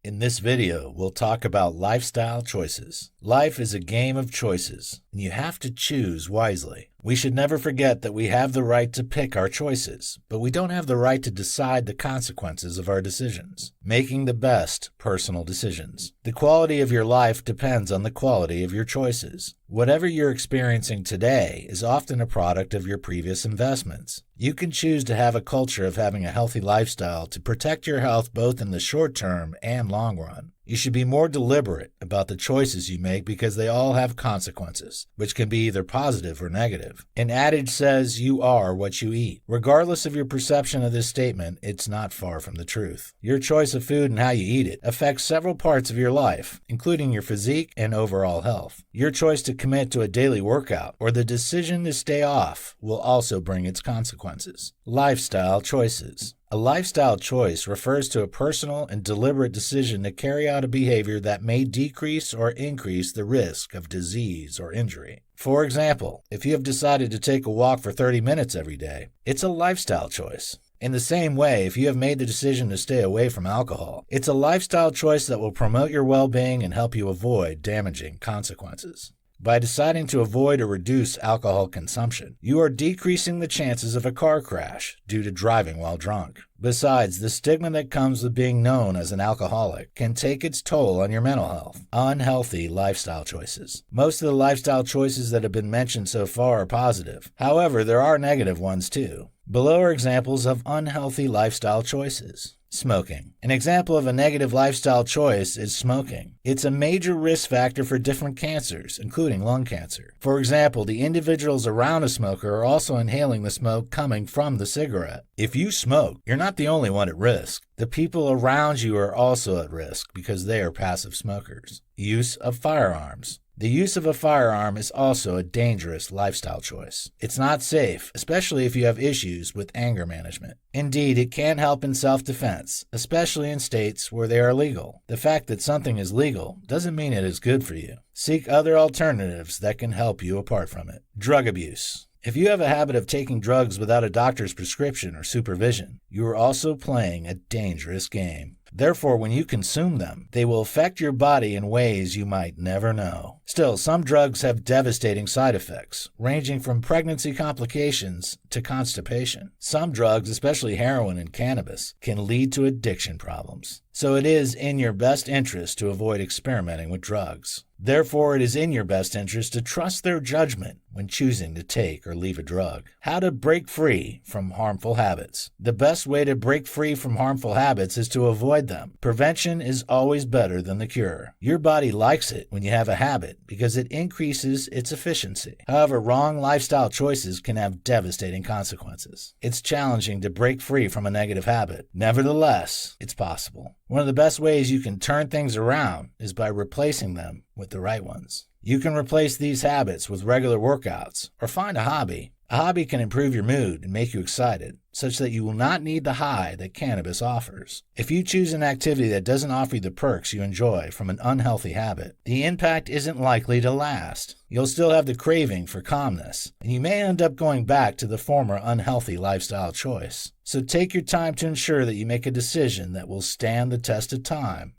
In this video, we'll talk about lifestyle choices. Life is a game of choices, and you have to choose wisely. We should never forget that we have the right to pick our choices, but we don't have the right to decide the consequences of our decisions. Making the best personal decisions. The quality of your life depends on the quality of your choices. Whatever you're experiencing today is often a product of your previous investments. You can choose to have a culture of having a healthy lifestyle to protect your health both in the short term and long run. You should be more deliberate about the choices you make because they all have consequences, which can be either positive or negative. An adage says you are what you eat. Regardless of your perception of this statement, it's not far from the truth. Your choice of food and how you eat it affects several parts of your life, including your physique and overall health. Your choice to commit to a daily workout or the decision to stay off will also bring its consequences. Lifestyle choices. A lifestyle choice refers to a personal and deliberate decision to carry out a behavior that may decrease or increase the risk of disease or injury. For example, if you have decided to take a walk for 30 minutes every day, it's a lifestyle choice. In the same way, if you have made the decision to stay away from alcohol, it's a lifestyle choice that will promote your well-being and help you avoid damaging consequences. By deciding to avoid or reduce alcohol consumption, you are decreasing the chances of a car crash due to driving while drunk. Besides, the stigma that comes with being known as an alcoholic can take its toll on your mental health. Unhealthy lifestyle choices. Most of the lifestyle choices that have been mentioned so far are positive. However, there are negative ones too. Below are examples of unhealthy lifestyle choices. Smoking. An example of a negative lifestyle choice is smoking. It's a major risk factor for different cancers, including lung cancer. For example, the individuals around a smoker are also inhaling the smoke coming from the cigarette. If you smoke, you're not the only one at risk. The people around you are also at risk because they are passive smokers. Use of firearms. The use of a firearm is also a dangerous lifestyle choice. It's not safe, especially if you have issues with anger management. Indeed, it can help in self-defense, especially in states where they are legal. The fact that something is legal doesn't mean it is good for you. Seek other alternatives that can help you apart from it. Drug abuse. If you have a habit of taking drugs without a doctor's prescription or supervision, you are also playing a dangerous game. Therefore, when you consume them, they will affect your body in ways you might never know. Still, some drugs have devastating side effects, ranging from pregnancy complications to constipation. Some drugs, especially heroin and cannabis, can lead to addiction problems. So it is in your best interest to avoid experimenting with drugs. Therefore, it is in your best interest to trust their judgment when choosing to take or leave a drug. How to break free from harmful habits. The best way to break free from harmful habits is to avoid them. Prevention is always better than the cure. Your body likes it when you have a habit because it increases its efficiency. However, wrong lifestyle choices can have devastating consequences. It's challenging to break free from a negative habit. Nevertheless, it's possible. One of the best ways you can turn things around is by replacing them with the right ones. You can replace these habits with regular workouts or find a hobby. A hobby can improve your mood and make you excited, such that you will not need the high that cannabis offers. If you choose an activity that doesn't offer you the perks you enjoy from an unhealthy habit, the impact isn't likely to last. You'll still have the craving for calmness, and you may end up going back to the former unhealthy lifestyle choice. So take your time to ensure that you make a decision that will stand the test of time